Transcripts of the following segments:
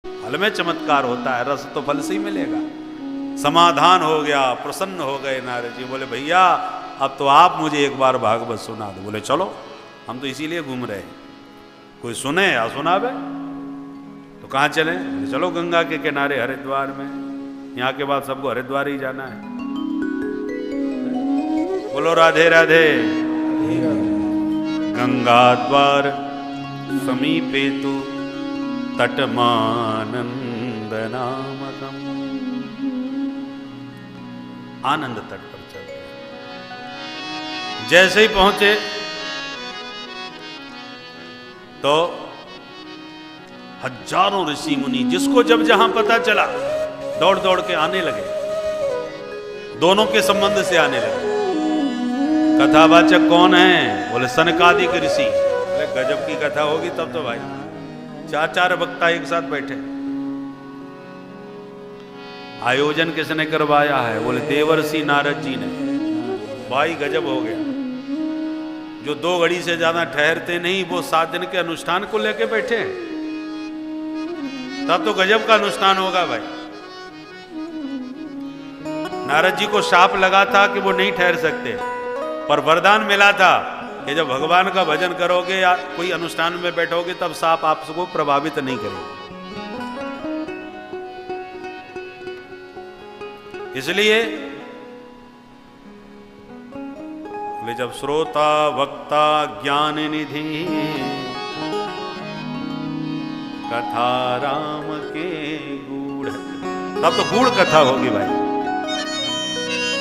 फल में चमत्कार होता है, रस तो फल से ही मिलेगा। समाधान हो गया, प्रसन्न हो गए नारद जी। बोले भैया अब तो आप मुझे एक बार भागवत सुना दो। बोले चलो, हम तो इसीलिए घूम रहे हैं, कोई सुने या सुनावे। तो कहाँ चले? बोले चलो गंगा के किनारे हरिद्वार में, यहाँ के बाद सबको हरिद्वार ही जाना है। बोलो राधे राधे। गंगा द्वार समीपे तु तटमानंद नामकम। आनंद तट पर चलते हैं। जैसे ही पहुंचे तो हजारों ऋषि मुनि, जिसको जब जहां पता चला दौड़ दौड़ के आने लगे, दोनों के संबंध से आने लगे। कथावाचक कौन है? बोले सनकादिक ऋषि। बोले गजब की कथा होगी तब तो भाई। चार चार वक्ता एक साथ बैठे। आयोजन किसने करवाया है? बोले देवर्षि नारद जी ने। भाई गजब हो गया। जो 2 घड़ी से ज्यादा ठहरते नहीं, वो 7 दिन के अनुष्ठान को लेके बैठे हैं। तब तो गजब का अनुष्ठान होगा भाई। नारद जी को शाप लगा था कि वो नहीं ठहर सकते, पर वरदान मिला था कि जब भगवान का भजन करोगे या कोई अनुष्ठान में बैठोगे तब सांप आपको प्रभावित नहीं करेगा। इसलिए वे जब श्रोता वक्ता ज्ञान निधि कथा राम के गूढ़, तब तो गूढ़ कथा होगी भाई।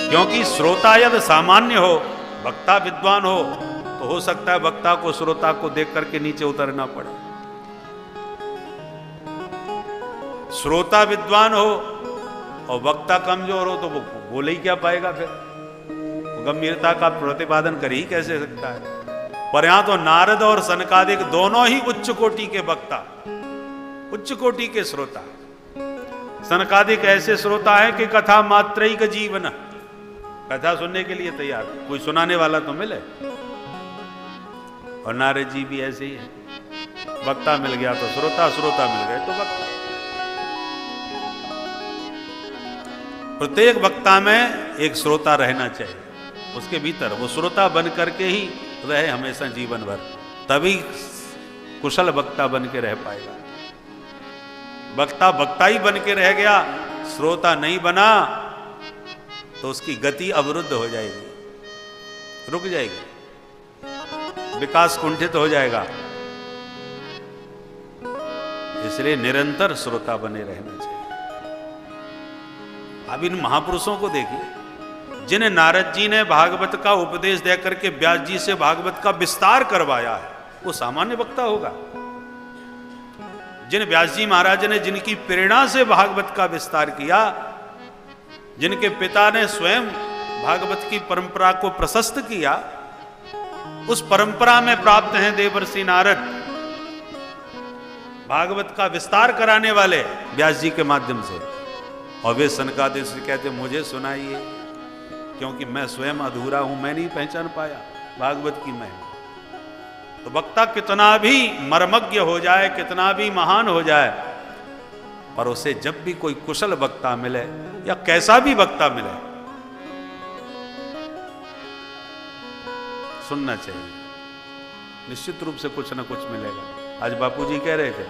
क्योंकि श्रोता यदि सामान्य हो, वक्ता विद्वान हो, तो हो सकता है वक्ता को श्रोता को देख करके नीचे उतरना पड़े। श्रोता विद्वान हो और वक्ता कमजोर हो तो वो बोल ही क्या पाएगा? फिर गंभीरता का प्रतिपादन कर ही कैसे सकता है? पर यहां तो नारद और सनकादिक दोनों ही उच्च कोटि के वक्ता, उच्च कोटि के श्रोता। सनकादिक ऐसे श्रोता है कि कथा मात्रैक जीवन, कथा सुनने के लिए तैयार, कोई सुनाने वाला तो मिले। और नारद जी भी ऐसे ही है, वक्ता मिल गया तो श्रोता, श्रोता मिल गए तो वक्ता। प्रत्येक वक्ता में एक श्रोता रहना चाहिए, उसके भीतर वो श्रोता बन करके ही रहे हमेशा जीवन भर, तभी कुशल वक्ता बन के रह पाएगा। वक्ता वक्ता ही बन के रह गया, श्रोता नहीं बना तो उसकी गति अवरुद्ध हो जाएगी, रुक जाएगी, विकास कुंठित हो जाएगा। इसलिए निरंतर श्रोता बने रहना चाहिए। अब इन महापुरुषों को देखिए, जिन्हें नारद जी ने भागवत का उपदेश देकर के व्यास जी से भागवत का विस्तार करवाया है, वो सामान्य वक्ता होगा? जिन व्यास जी महाराज ने जिनकी प्रेरणा से भागवत का विस्तार किया, जिनके पिता ने स्वयं भागवत की परंपरा को प्रशस्त किया, उस परंपरा में प्राप्त हैं देवर्षि नारद, भागवत का विस्तार कराने वाले व्यास जी के माध्यम से। और वे सनकादिक से कहते मुझे सुनाइए, क्योंकि मैं स्वयं अधूरा हूं, मैं नहीं पहचान पाया भागवत की महिमा। तो वक्ता कितना भी मर्मज्ञ हो जाए, कितना भी महान हो जाए, पर उसे जब भी कोई कुशल वक्ता मिले या कैसा भी वक्ता मिले, सुनना चाहिए। निश्चित रूप से कुछ ना कुछ मिलेगा। आज बापूजी कह रहे थे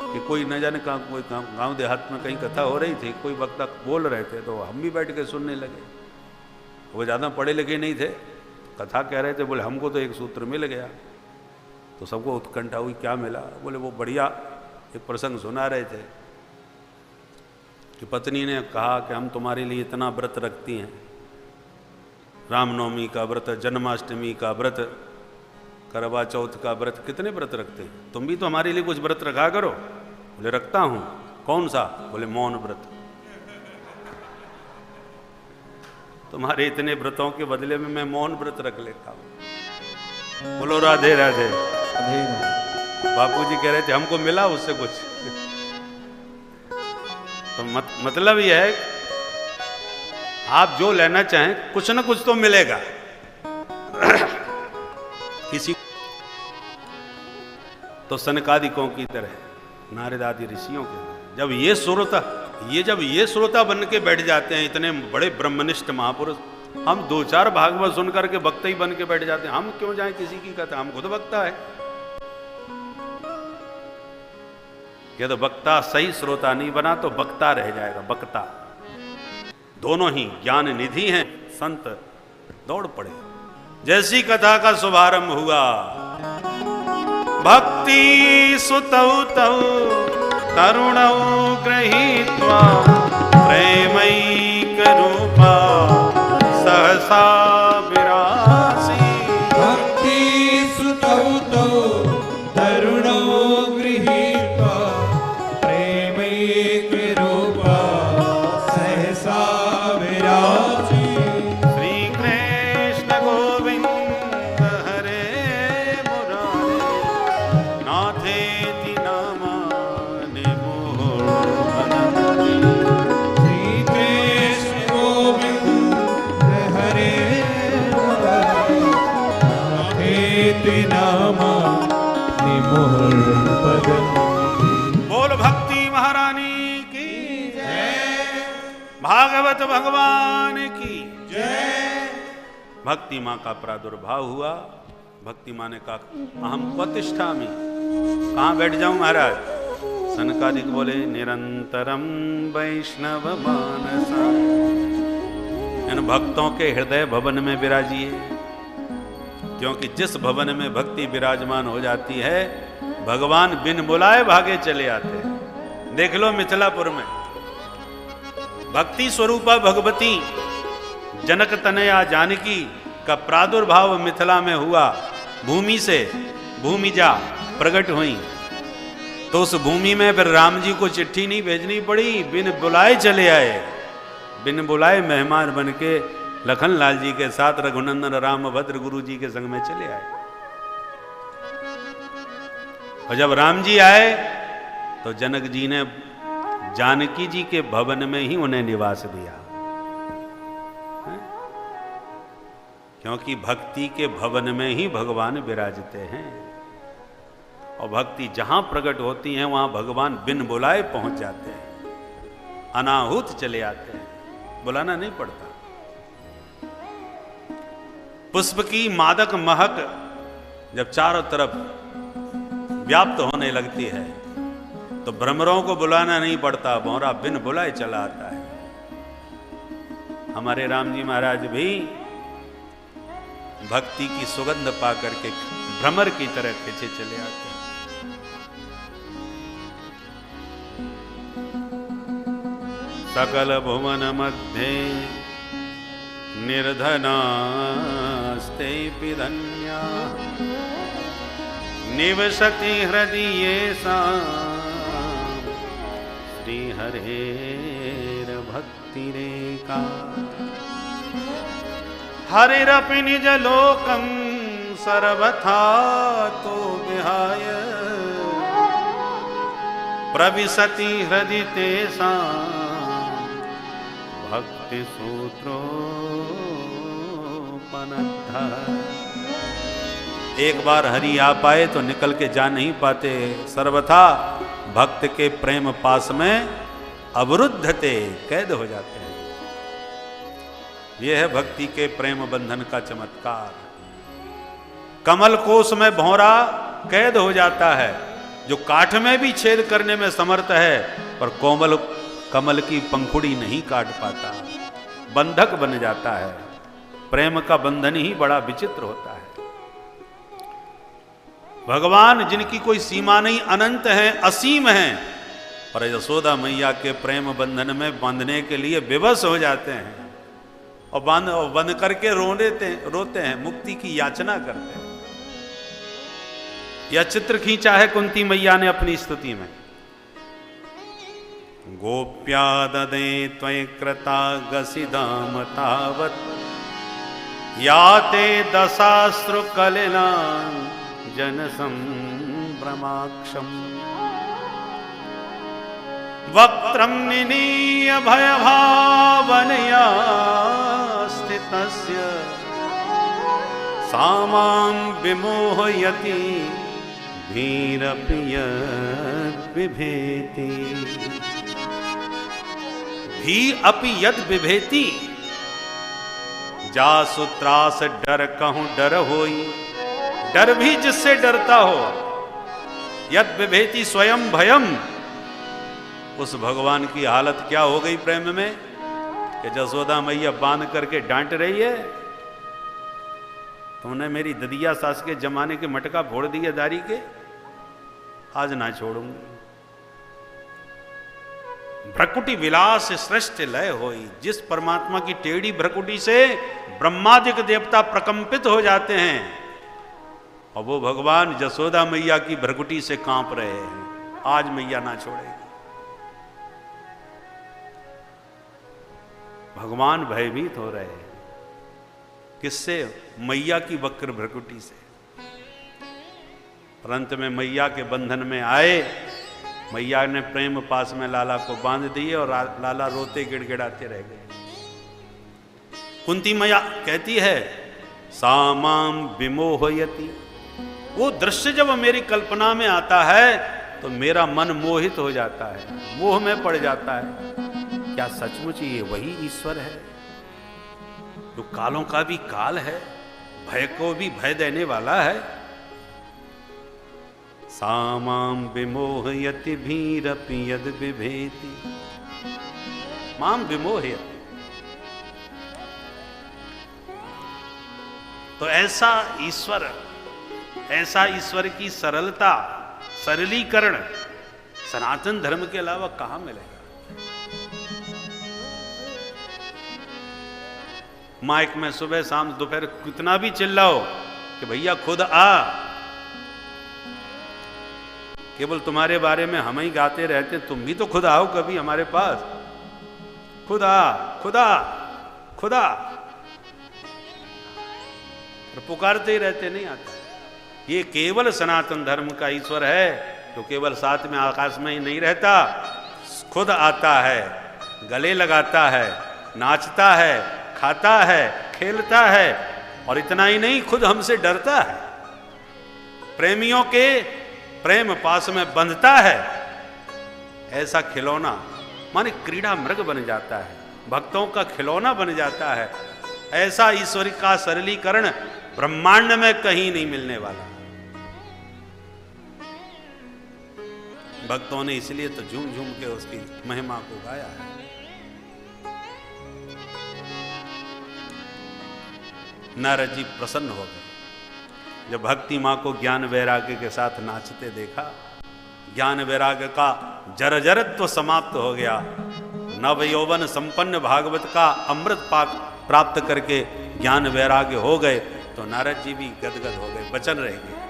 कि कोई न जाने कहाँ, कोई गांव देहात में कहीं कथा हो रही थी, कोई वक्ता बोल रहे थे तो हम भी बैठ के सुनने लगे। वो ज़्यादा पढ़े लिखे नहीं थे, कथा कह रहे थे, बोले हमको तो एक सूत्र मिल गया। तो सबको उत्कंठा हुई, क्या मिला? बोले वो बढ़िया एक प्रसंग सुना रहे थे कि पत्नी ने कहा कि हम तुम्हारे लिए इतना व्रत रखती हैं, रामनवमी का व्रत, जन्माष्टमी का व्रत, करवा चौथ का व्रत, कितने व्रत रखते हैं, तुम भी तो हमारे लिए कुछ व्रत रखा करो। बोले रखता हूं। कौन सा? बोले मौन व्रत। तुम्हारे इतने व्रतों के बदले में मैं मौन व्रत रख लेता हूं। बोलो राधे राधे। बापूजी कह रहे थे हमको मिला उससे कुछ। तो मतलब यह है आप जो लेना चाहें कुछ ना कुछ तो मिलेगा। किसी तो सनकादिकों की तरह नारद आदि ऋषियों के अंदर। जब ये श्रोता बन के बैठ जाते हैं, इतने बड़े ब्रह्मनिष्ठ महापुरुष, हम 2-4 भागवत सुन करके वक्ता ही बन के बैठ जाते हैं। हम क्यों जाएं किसी की कथा, हम खुद वक्ता है। ये तो वक्ता सही श्रोता नहीं बना तो वक्ता रह जाएगा, वक्ता। दोनों ही ज्ञान निधि हैं। संत दौड़ पड़े। जैसी कथा का शुभारंभ हुआ, भक्ति सुतौ तौ तरुणौ गृहीत्वा प्रेमैक रूपा सहसा विरासी। भक्ति सुतौ तौ तरुणौ गृहीत्वा प्रेमैक रूपा सहसा विरासी। श्री कृष्ण गोविंद हरे मुरारे नाथेति नामानि मुहुर्मुहुः। श्री कृष्ण गोविंद हरे मुरारे नाथेति नामानि मुहुर्मुहुः। बोल भक्ति महारानी की जय, भागवत भगवान की जय। भक्ति माँ का प्रादुर्भाव हुआ। भक्ति माँ ने कहा, अहम प्रतिष्ठामि, कहाँ बैठ जाऊं महाराज? सनकादिक बोले, निरंतरम वैष्णव मानसा, इन भक्तों के हृदय भवन में विराजिए। क्योंकि जिस भवन में भक्ति विराजमान हो जाती है, भगवान बिन बुलाए भागे चले आते हैं। देख लो मिथिलापुर में भक्ति स्वरूपा भगवती जनक तनया जानकी का प्रादुर्भाव मिथिला में हुआ। भूमि से भूमिजा प्रकट हुई, तो उस भूमि में फिर राम जी को चिट्ठी नहीं भेजनी पड़ी, बिन बुलाए चले आए। बिन बुलाए मेहमान बन के लखन लाल जी के साथ रघुनंदन राम भद्र गुरु जी के संग में चले आए। और जब राम जी आए तो जनक जी ने जानकी जी के भवन में ही उन्हें निवास दिया। क्योंकि भक्ति के भवन में ही भगवान विराजते हैं, और भक्ति जहां प्रकट होती है वहां भगवान बिन बुलाए पहुंच जाते हैं, अनाहुत चले आते हैं, बुलाना नहीं पड़ता। पुष्प की मादक महक जब चारों तरफ व्याप्त होने लगती है तो भ्रमरों को बुलाना नहीं पड़ता, भौरा बिन बुलाए चला आता है। हमारे राम जी महाराज भी भक्ति की सुगंध पा करके भ्रमर की तरह खींचे चले आते हैं। सकल भुवन मध्य निर्धनास्ते धन्या निवसति हृदये सा श्री हरेर भक्ति रेखा। हरिरपि निज लोकं सर्वथा तो विहाय प्रविशति हृदि तेषां भक्ति सूत्रोपनद्धः। एक बार हरि आ पाए तो निकल के जा नहीं पाते, सर्वथा भक्त के प्रेम पास में अवरुद्ध थे, कैद हो जाते हैं। यह है भक्ति के प्रेम बंधन का चमत्कार। कमल कोश में भौरा कैद हो जाता है, जो काठ में भी छेद करने में समर्थ है, पर कोमल कमल की पंखुड़ी नहीं काट पाता, बंधक बन जाता है। प्रेम का बंधन ही बड़ा विचित्र होता है। भगवान जिनकी कोई सीमा नहीं, अनंत हैं, असीम हैं, और यशोदा मैया के प्रेम बंधन में बांधने के लिए विवश हो जाते हैं और बंद करके रोते हैं, मुक्ति की याचना करते हैं। यह चित्र खींचा है कुंती मैया ने अपनी स्तुति में। गोप्या ददे त्वयि कृता गसिदाम तावत् याते दशाश्रु कलिलान् जन संभ्रमाक्षम् वक्त्रं निनीय भयभावनया स्थितस्य सामां विमोहयति भीरपि यद् बिभेति। भी अपि यद् बिभेति, जासु त्रास डर कहूं डर होई। डर भी जिससे डरता हो, यद् बिभेति स्वयं भयम। उस भगवान की हालत क्या हो गई प्रेम में कि जसोदा मैया बांध करके डांट रही है, तुमने मेरी ददिया सास के जमाने के मटका फोड़ दिए दारी के, आज ना छोड़ूंगी। भ्रकुटी विलास श्रेष्ठ लय होई। जिस परमात्मा की टेढ़ी भ्रकुटी से ब्रह्मादिक देवता प्रकंपित हो जाते हैं, और वो भगवान जसोदा मैया की भ्रकुटी से कांप रहे हैं, आज मैया ना छोड़ेगी। भगवान भयभीत हो रहे हैं। किससे? मैया की वक्र भ्रकुटी से। परंतु में मैया के बंधन में आए, मैया ने प्रेम पास में लाला को बांध दिए और लाला रोते गिड़गिड़ाते रह गए। कुंती मैया कहती है सामाम विमोहयति। वो दृश्य जब मेरी कल्पना में आता है तो मेरा मन मोहित हो जाता है, मोह में पड़ जाता है। क्या सचमुच ये वही ईश्वर है जो कालों का भी काल है, भय को भी भय देने वाला है? सामाम विमोहयति भीरपि यद् बिभेति। माम विमोहयति। तो ऐसा ईश्वर की सरलता, सरलीकरण सनातन धर्म के अलावा कहां मिलेगा? माइक में सुबह शाम दोपहर कितना भी चिल्लाओ कि भैया खुद आ, केवल तुम्हारे बारे में हम ही गाते रहते, तुम भी तो खुद आओ कभी हमारे पास। खुदा खुदा खुदा पुकारते ही रहते, नहीं आता। ये केवल सनातन धर्म का ईश्वर है जो केवल साथ में आकाश में ही नहीं रहता, खुद आता है, गले लगाता है, नाचता है, खाता है, खेलता है, और इतना ही नहीं खुद हमसे डरता है, प्रेमियों के प्रेम पास में बंधता है। ऐसा खिलौना माने क्रीड़ा मृग बन जाता है, भक्तों का खिलौना बन जाता है। ऐसा ईश्वर का सरलीकरण ब्रह्मांड में कहीं नहीं मिलने वाला। भक्तों ने इसलिए तो झूम झूम के उसकी महिमा को गाया है। नारद जी प्रसन्न हो गए जब भक्ति मां को ज्ञान वैराग्य के साथ नाचते देखा। ज्ञान वैराग्य का जर्जरत्व समाप्त हो गया। नव यौवन संपन्न भागवत का अमृत पाक प्राप्त करके ज्ञान वैराग्य हो गए तो नारद जी भी गदगद हो गए, वचन रह गए।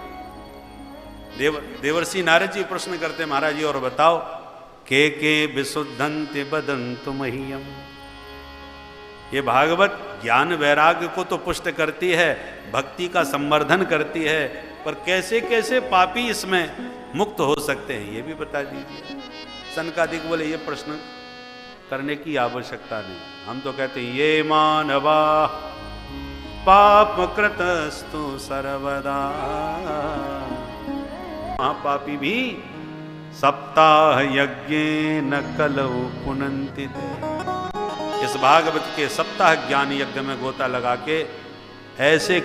देवर्षि नारद जी प्रश्न करते, महाराज जी और बताओ, के विशुद्धन्ति बदन्तु मह्यम। ये भागवत ज्ञान वैराग्य को तो पुष्ट करती है, भक्ति का संवर्धन करती है, पर कैसे कैसे पापी इसमें मुक्त हो सकते हैं ये भी बता दीजिए। सनकादिक बोले ये प्रश्न करने की आवश्यकता नहीं, हम तो कहते हैं ये मानवा पाप कृतस्तु सर्वदा। महापापी भी सप्ताह यज्ञ न कलौ पुनन्ति ते। इस भागवत के सप्ताह ज्ञान यज्ञ में गोता लगा के ऐसे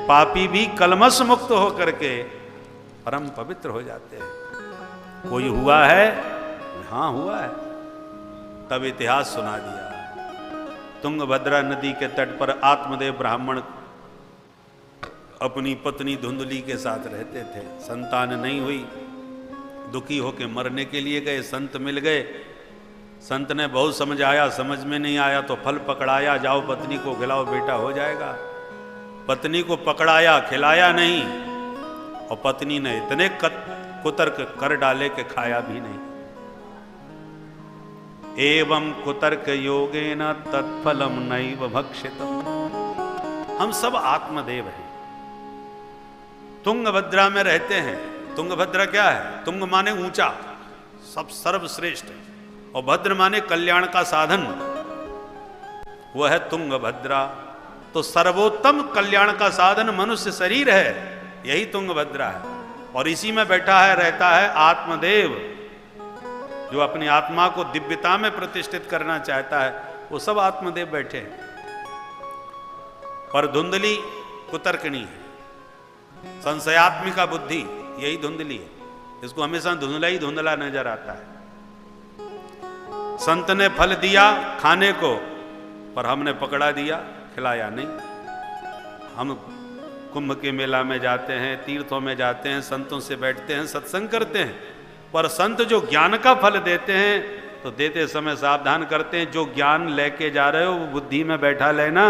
पापी भी कलमश मुक्त होकर के परम पवित्र हो जाते हैं। कोई हुआ है? हाँ हुआ है। तब इतिहास सुना दिया। तुंगभद्रा नदी के तट पर आत्मदेव ब्राह्मण अपनी पत्नी धुंधली के साथ रहते थे। संतान नहीं हुई, दुखी होकर मरने के लिए गए। संत मिल गए। संत ने बहुत समझाया, समझ में नहीं आया तो फल पकड़ाया, जाओ पत्नी को खिलाओ बेटा हो जाएगा। पत्नी को पकड़ाया, खिलाया नहीं, और पत्नी ने इतने कुतर्क कर डाले कि खाया भी नहीं। एवं कुतर्क योगेन तत्फलम नैव भक्षितम्। हम सब आत्मदेव हैं, तुंगभद्रा में रहते हैं। तुंगभद्रा क्या है? तुंग माने ऊंचा, सब सर्वश्रेष्ठ, और भद्र माने कल्याण का साधन, वह है तुंगभद्रा। तो सर्वोत्तम कल्याण का साधन मनुष्य शरीर है, यही तुंगभद्रा है। और इसी में बैठा है, रहता है आत्मदेव, जो अपनी आत्मा को दिव्यता में प्रतिष्ठित करना चाहता है, वो सब आत्मदेव बैठे हैं। पर धुंधली कुतर्कणी है, संशयात्मिका बुद्धि, यही धुंधली है। इसको हमेशा धुंधला ही धुंधला नजर आता है। संत ने फल दिया खाने को, पर हमने पकड़ा दिया, खिलाया नहीं। हम कुंभ के मेला में जाते हैं, तीर्थों में जाते हैं, संतों से बैठते हैं, सत्संग करते हैं, पर संत जो ज्ञान का फल देते हैं तो देते समय सावधान करते हैं, जो ज्ञान लेके जा रहे हो वो बुद्धि में बैठा लेना।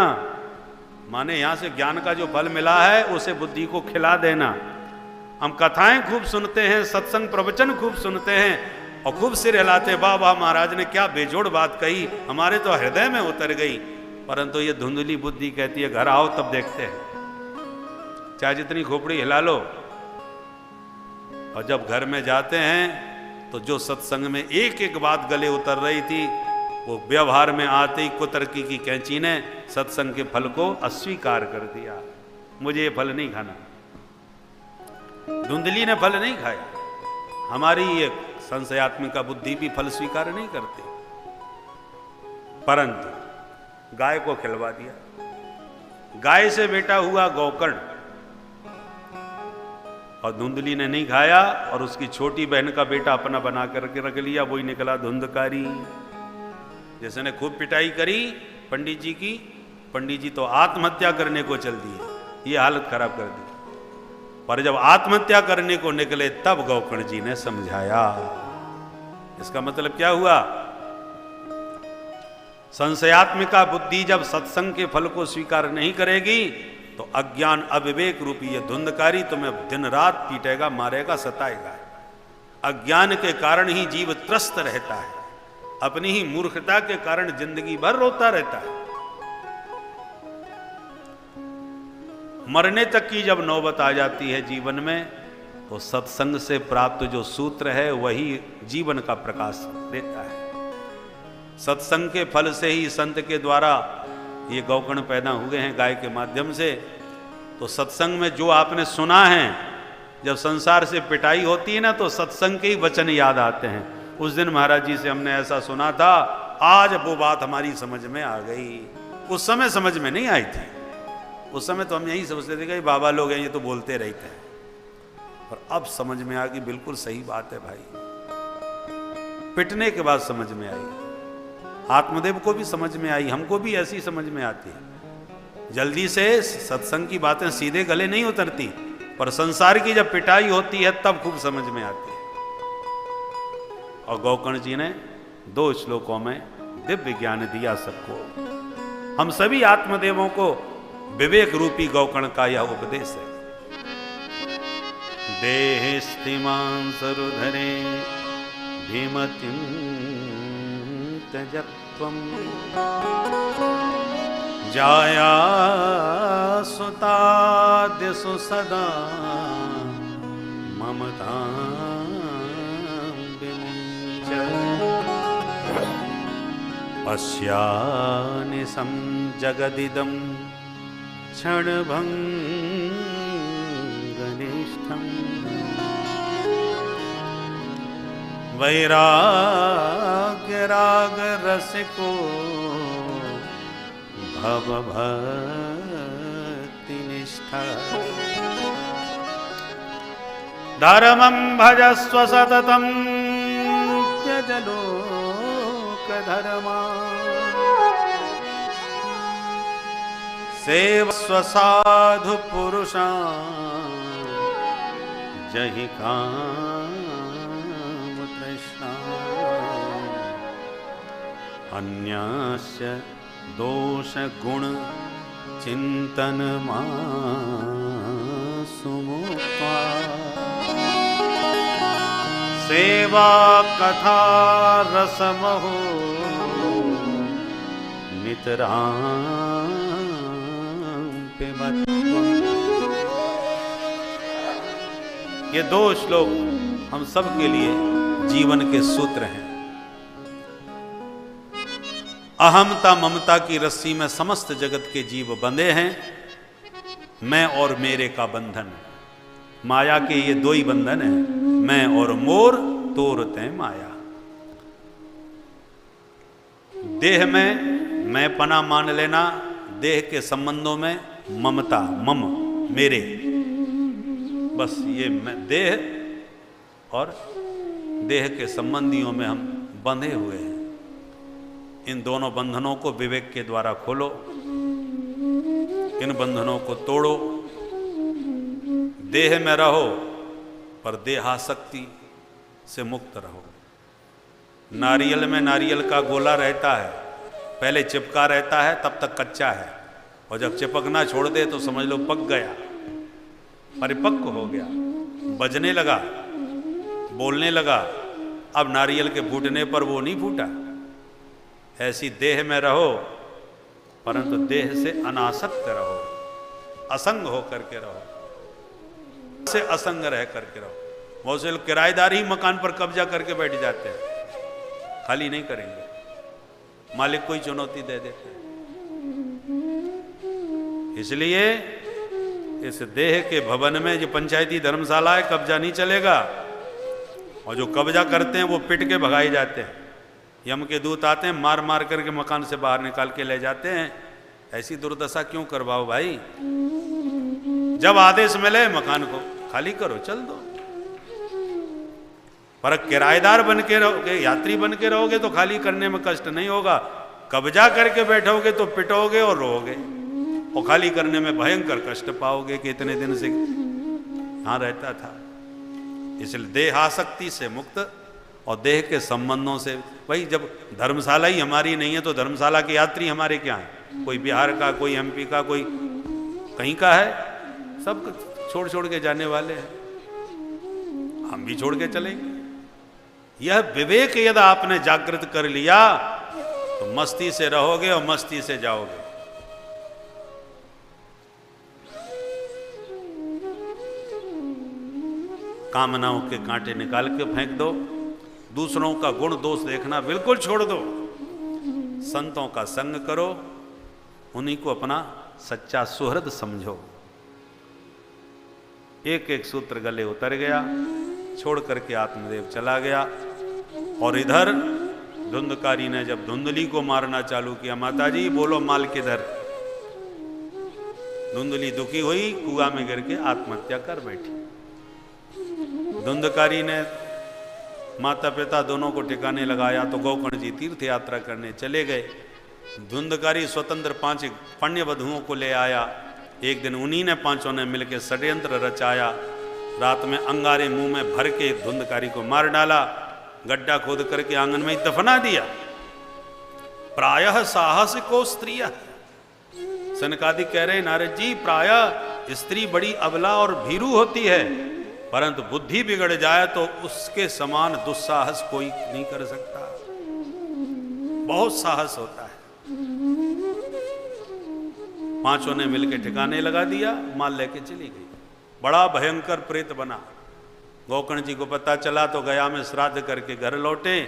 माने यहां से ज्ञान का जो फल मिला है उसे बुद्धि को खिला देना। हम कथाएं खूब सुनते हैं, सत्संग प्रवचन खूब सुनते हैं और खूब सिर हिलाते, वाह वाह महाराज ने क्या बेजोड़ बात कही, हमारे तो हृदय में उतर गई। परंतु ये धुंधली बुद्धि कहती है घर आओ तब देखते हैं, चाहे जितनी खोपड़ी हिला लो। और जब घर में जाते हैं तो जो सत्संग में एक एक बात गले उतर रही थी, वो व्यवहार में आते ही कुतर्की की कैंची ने सत्संग के फल को अस्वीकार कर दिया। मुझे ये फल नहीं खाना। धुंधली ने फल नहीं खाया, हमारी ये संशयात्मिका बुद्धि भी फल स्वीकार नहीं करती। परंतु गाय को खिलवा दिया, गाय से बेटा हुआ गौकर्ण, और धुंधली ने नहीं खाया और उसकी छोटी बहन का बेटा अपना बना करके रख लिया, वही निकला धुंधकारी। जैसे ने खूब पिटाई करी पंडित जी की, पंडित जी तो आत्महत्या करने को चल दिए, ये हालत खराब कर दी। पर जब आत्महत्या करने को निकले तब गौकर्ण जी ने समझाया। इसका मतलब क्या हुआ? संशयात्मिका बुद्धि जब सत्संग के फल को स्वीकार नहीं करेगी तो अज्ञान अविवेक रूपी ये धुंधकारी तुम्हें दिन रात पीटेगा, मारेगा, सताएगा। अज्ञान के कारण ही जीव त्रस्त रहता है, अपनी ही मूर्खता के कारण जिंदगी भर रोता रहता है। मरने तक की जब नौबत आ जाती है जीवन में, तो सत्संग से प्राप्त जो सूत्र है वही जीवन का प्रकाश देता है। सत्संग के फल से ही संत के द्वारा ये गौकर्ण पैदा हुए हैं गाय के माध्यम से। तो सत्संग में जो आपने सुना है, जब संसार से पिटाई होती है ना तो सत्संग के ही वचन याद आते हैं। उस दिन महाराज जी से हमने ऐसा सुना था, आज वो बात हमारी समझ में आ गई। उस समय समझ में नहीं आई थी, उस समय तो हम यही सोचते थे कि बाबा लोग हैं ये तो बोलते रहते हैं, और अब समझ में आ गई बिल्कुल सही बात है भाई। पिटने के बाद समझ में आई, आत्मदेव को भी समझ में आई, हमको भी ऐसी समझ में आती है। जल्दी से सत्संग की बातें सीधे गले नहीं उतरती, पर संसार की जब पिटाई होती है तब खूब समझ में आती है। और गौकर्ण जी ने 2 श्लोकों में दिव्य ज्ञान दिया सबको। हम सभी आत्मदेवों को विवेक रूपी गौकर्ण का यह उपदेश है। देहस्तिमां सरुधरे भीमतिं त्यजत्वं जाया सुताद्यसु सदा ममतां विमुञ्च पश्यानिशं जगदिदं क्षणभङ्गनिष्ठम् वैराग्यरागरसिको भवभक्तिनिष्ठा धर्मं भजस्व सततं त्यज लोकधर्मा सेवस्व साधु पुरुषान् जहि काम तृष्णा अन्यस्य दोष गुण चिंतन सुमुक्त्वा सेवा कथा रसमहो नितरां ये 2 श्लोक हम सब के लिए जीवन के सूत्र हैं। अहमता ममता की रस्सी में समस्त जगत के जीव बंधे हैं, मैं और मेरे का बंधन। माया के ये दो ही बंधन है, मैं और मोर तोरते माया। देह में मैं पना मान लेना, देह के संबंधों में ममता, मम मेरे, बस ये मैं देह और देह के संबंधियों में हम बंधे हुए हैं। इन दोनों बंधनों को विवेक के द्वारा खोलो, इन बंधनों को तोड़ो। देह में रहो पर देहासक्ति से मुक्त रहो। नारियल में नारियल का गोला रहता है, पहले चिपका रहता है, तब तक कच्चा है, और जब चिपकना छोड़ दे तो समझ लो पक गया, परिपक्व हो गया, बजने लगा, बोलने लगा। अब नारियल के फूटने पर वो नहीं फूटा। ऐसी देह में रहो परंतु देह से अनासक्त रहो, असंग हो करके रहो, से असंग रह करके रहो। बहुत से लोग किराएदार ही मकान पर कब्जा करके बैठ जाते हैं, खाली नहीं करेंगे, मालिक को ही चुनौती दे देते हैं। इसलिए इस देह के भवन में जो पंचायती धर्मशाला है, कब्जा नहीं चलेगा, और जो कब्जा करते हैं वो पिट के भगाए जाते हैं। यम के दूत आते हैं, मार मार करके मकान से बाहर निकाल के ले जाते हैं। ऐसी दुर्दशा क्यों करवाओ भाई? जब आदेश मिले मकान को खाली करो, चल दो। पर किराएदार बन के रहोगे, यात्री बन के रहोगे तो खाली करने में कष्ट नहीं होगा। कब्जा करके बैठोगे तो पिटोगे और रोगे, और खाली करने में भयंकर कष्ट पाओगे कि इतने दिन से यहां रहता था। इसलिए देहासक्ति से मुक्त और देह के संबंधों से। भाई जब धर्मशाला ही हमारी नहीं है तो धर्मशाला के यात्री हमारे क्या हैं? कोई बिहार का, कोई एमपी का, कोई कहीं का है, सब छोड़ छोड़ के जाने वाले हैं, हम भी छोड़ के चलेंगे। यह विवेक यदि आपने जागृत कर लिया तो मस्ती से रहोगे और मस्ती से जाओगे। कामनाओं के कांटे निकाल के फेंक दो, दूसरों का गुण दोष देखना बिल्कुल छोड़ दो, संतों का संग करो, उन्हीं को अपना सच्चा सुहृद समझो। एक एक सूत्र गले उतर गया, छोड़ करके आत्मदेव चला गया। और इधर धुंधकारी ने जब धुंधली को मारना चालू किया, माताजी बोलो माल किधर? धुंधली दुखी हुई, कुआं में गिर के आत्महत्या कर बैठी। धुंधकारी ने माता पिता दोनों को ठिकाने लगाया तो गोकर्ण जी तीर्थ यात्रा करने चले गए। धुंधकारी स्वतंत्र 5 पुण्य वधुओं को ले आया। एक दिन उन्हीं ने 5 ने मिलकर षड्यंत्र रचाया। रात में अंगारे मुंह में भर के धुंधकारी को मार डाला, गड्ढा खोद करके आंगन में ही दफना दिया। प्रायः साहसिको स्त्रिय, सनकादिक कह रहे नारद जी, प्रायः स्त्री बड़ी अबला और भीरू होती है, परंतु बुद्धि बिगड़ जाए तो उसके समान दुस्साहस कोई नहीं कर सकता। बहुत साहस होता है। 5 ने मिलकर ठिकाने लगा दिया, माल लेके चली गई। बड़ा भयंकर प्रेत बना। गोकर्ण जी को पता चला तो गया में श्राद्ध करके घर लौटे,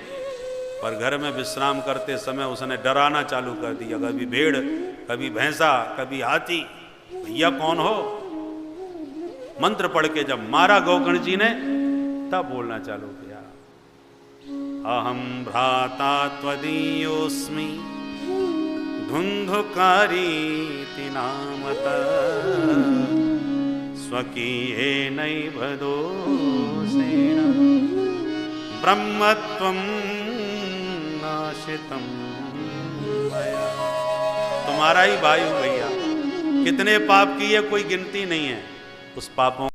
पर घर में विश्राम करते समय उसने डराना चालू कर दिया। कभी भेड़, कभी भैंसा, कभी हाथी, भैया कौन हो? मंत्र पढ़ के जब मारा गोकर्ण जी ने, तब बोलना चालू किया, अहम भ्राता त्वदीयोस्मि धुंधुकारीति नामतः स्वकीयेनैव दोषेण ब्रह्मत्वं नाशितं मया। तुम्हारा ही भाई हूं भैया, कितने पाप किए कोई गिनती नहीं है। उस पापों